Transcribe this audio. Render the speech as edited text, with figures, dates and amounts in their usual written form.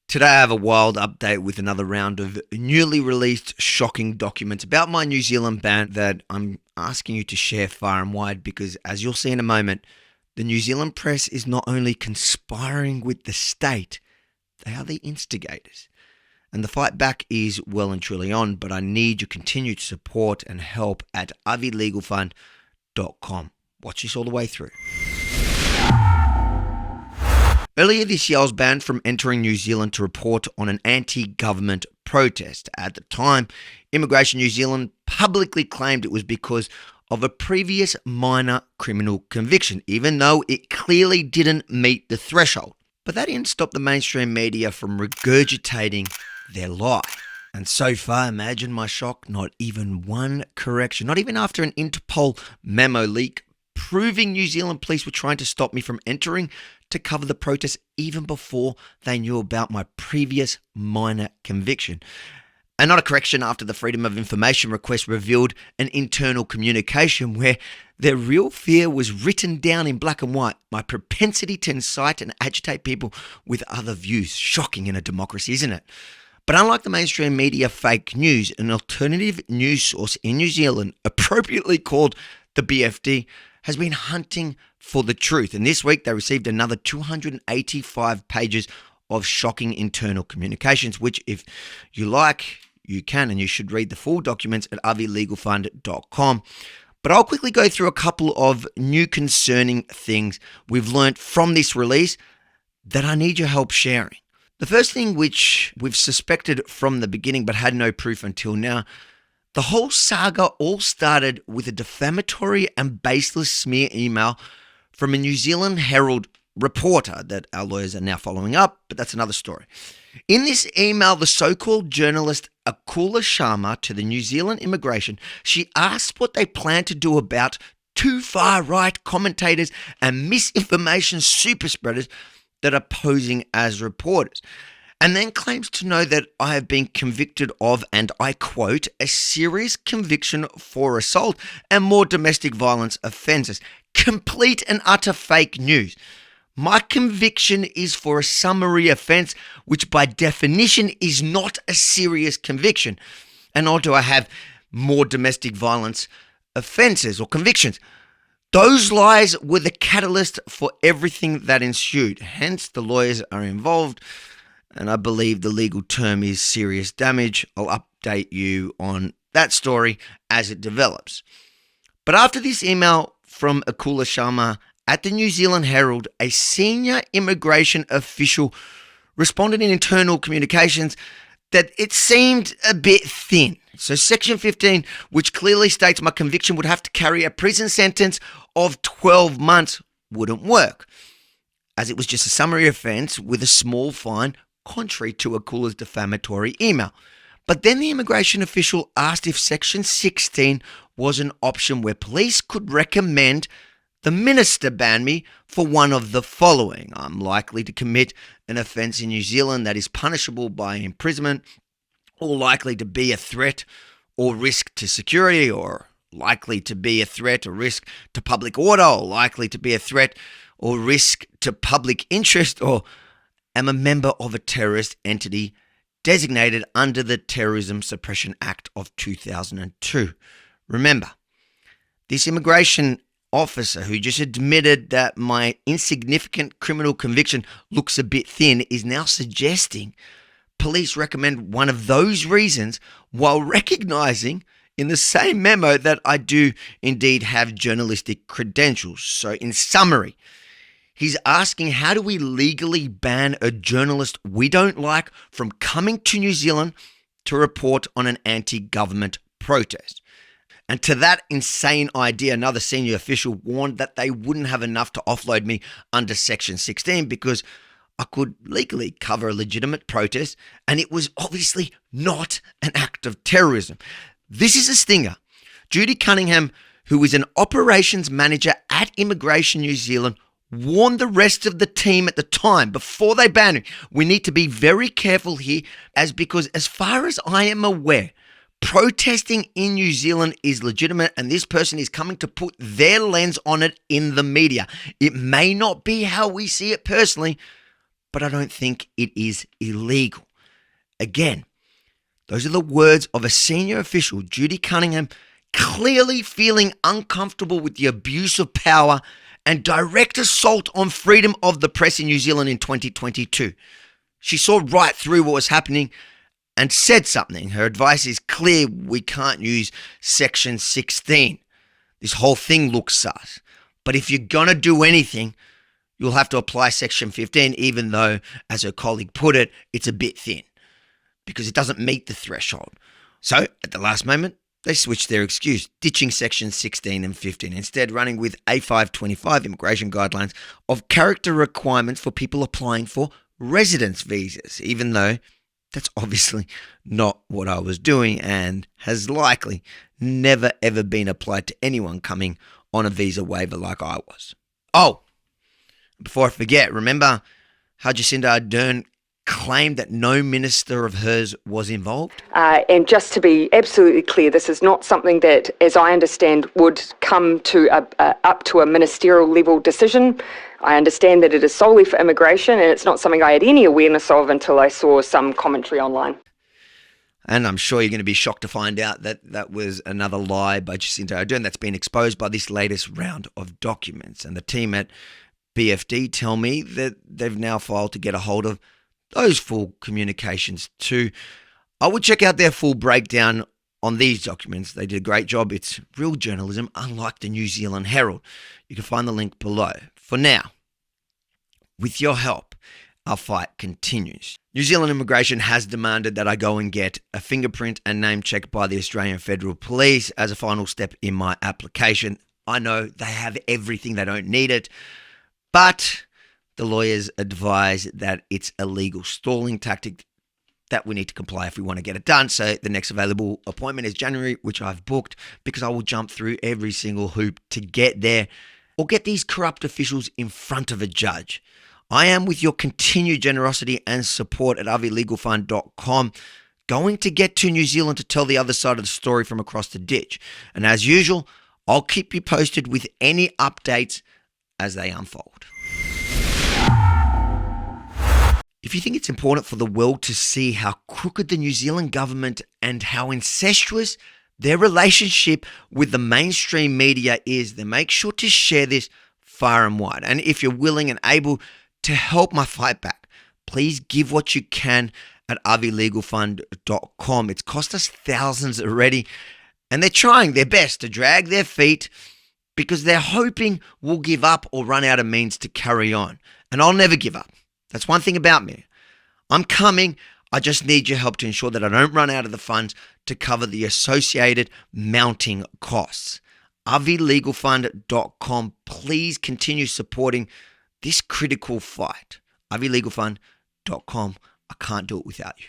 Today I have a wild update with another round of newly released shocking documents about my New Zealand ban that I'm asking you to share far and wide because, as you'll see in a moment, the New Zealand press is not only conspiring with the state, they are the instigators. And the fight back is well and truly on, but I need your continued support and help at avilegalfund.com. Watch this all the way through. Earlier this year, I was banned from entering New Zealand to report on an anti-government protest. At the time, Immigration New Zealand publicly claimed it was because of a previous minor criminal conviction, even though it clearly didn't meet the threshold. But that didn't stop the mainstream media from regurgitating their lie. And so far, imagine my shock, not even one correction, not even after an Interpol memo leak proving New Zealand police were trying to stop me from entering to cover the protest even before they knew about my previous minor conviction. And not a correction after the Freedom of Information request revealed an internal communication where their real fear was written down in black and white: my propensity to incite and agitate people with other views. Shocking in a democracy, isn't it? But unlike the mainstream media fake news, an alternative news source in New Zealand, appropriately called the BFD, has been hunting for the truth. And this week they received another 285 pages of shocking internal communications, which, if you like, you can and you should read the full documents at avilegalfund.com. But I'll quickly go through a couple of new concerning things we've learnt from this release that I need your help sharing. The first thing, which we've suspected from the beginning but had no proof until now, the whole saga all started with a defamatory and baseless smear email from a New Zealand Herald reporter that our lawyers are now following up, but that's another story. In this email, the so-called journalist Akula Sharma to the New Zealand Immigration, she asked what they plan to do about two far-right commentators and misinformation super spreaders that are posing as reporters, and then claims to know that I have been convicted of, and I quote, a serious conviction for assault and more domestic violence offences. Complete and utter fake news. My conviction is for a summary offence, which by definition is not a serious conviction. And nor do I have more domestic violence offences or convictions. Those lies were the catalyst for everything that ensued. Hence, the lawyers are involved, and I believe the legal term is serious damage. I'll update you on that story as it develops. But after this email from Akula Sharma at the New Zealand Herald, a senior immigration official responded in internal communications that it seemed a bit thin. So Section 15, which clearly states my conviction would have to carry a prison sentence of 12 months, wouldn't work, as it was just a summary offence with a small fine, contrary to Akula's defamatory email. But then the immigration official asked if Section 16 was an option where police could recommend the minister ban me for one of the following: I'm likely to commit an offence in New Zealand that is punishable by imprisonment, or likely to be a threat or risk to security, or likely to be a threat or risk to public order, or likely to be a threat or risk to public interest, or am a member of a terrorist entity designated under the Terrorism Suppression Act of 2002. Remember, this immigration officer who just admitted that my insignificant criminal conviction looks a bit thin is now suggesting police recommend one of those reasons, while recognising in the same memo that I do indeed have journalistic credentials. So in summary, he's asking, how do we legally ban a journalist we don't like from coming to New Zealand to report on an anti-government protest? And to that insane idea, another senior official warned that they wouldn't have enough to offload me under Section 16 because I could legally cover a legitimate protest, and it was obviously not an act of terrorism. This is a stinger. Judy Cunningham, who is an operations manager at Immigration New Zealand, warned the rest of the team at the time before they banned me. We need to be very careful here, because as far as I am aware, protesting in New Zealand is legitimate, and this person is coming to put their lens on it in the media. It may not be how we see it personally, but I don't think it is illegal. Again, those are the words of a senior official, Judy Cunningham, clearly feeling uncomfortable with the abuse of power and direct assault on freedom of the press in New Zealand in 2022. She saw right through what was happening and said something. Her advice is clear: we can't use Section 16. This whole thing looks sus. But if you're going to do anything, you'll have to apply Section 15, even though, as her colleague put it, it's a bit thin because it doesn't meet the threshold. So, at the last moment, they switched their excuse, ditching Sections 16 and 15, instead running with A525 immigration guidelines of character requirements for people applying for residence visas, even though that's obviously not what I was doing and has likely never ever been applied to anyone coming on a visa waiver like I was. Oh, before I forget, remember how Jacinda Ardern claimed that no minister of hers was involved? And just to be absolutely clear, this is not something that, as I understand, would come to up to a ministerial level decision. I understand that it is solely for immigration, and it's not something I had any awareness of until I saw some commentary online. And I'm sure you're going to be shocked to find out that that was another lie by Jacinda Ardern that's been exposed by this latest round of documents. And the team at BFD tell me that they've now filed to get a hold of those full communications too. I would check out their full breakdown on these documents. They did a great job. It's real journalism, unlike the New Zealand Herald. You can find the link below. For now, with your help, our fight continues. New Zealand Immigration has demanded that I go and get a fingerprint and name check by the Australian Federal Police as a final step in my application. I know they have everything, they don't need it, but the lawyers advise that it's a legal stalling tactic that we need to comply if we want to get it done. So the next available appointment is January, which I've booked because I will jump through every single hoop to get there or get these corrupt officials in front of a judge. I am, with your continued generosity and support at avilegalfund.com, going to get to New Zealand to tell the other side of the story from across the ditch. And as usual, I'll keep you posted with any updates as they unfold. If you think it's important for the world to see how crooked the New Zealand government and how incestuous their relationship with the mainstream media is, then make sure to share this far and wide. And if you're willing and able to help my fight back, please give what you can at avilegalfund.com. It's cost us thousands already, and they're trying their best to drag their feet because they're hoping we'll give up or run out of means to carry on. And I'll never give up. That's one thing about me. I'm coming. I just need your help to ensure that I don't run out of the funds to cover the associated mounting costs. avilegalfund.com. Please continue supporting this critical fight. avilegalfund.com. I can't do it without you.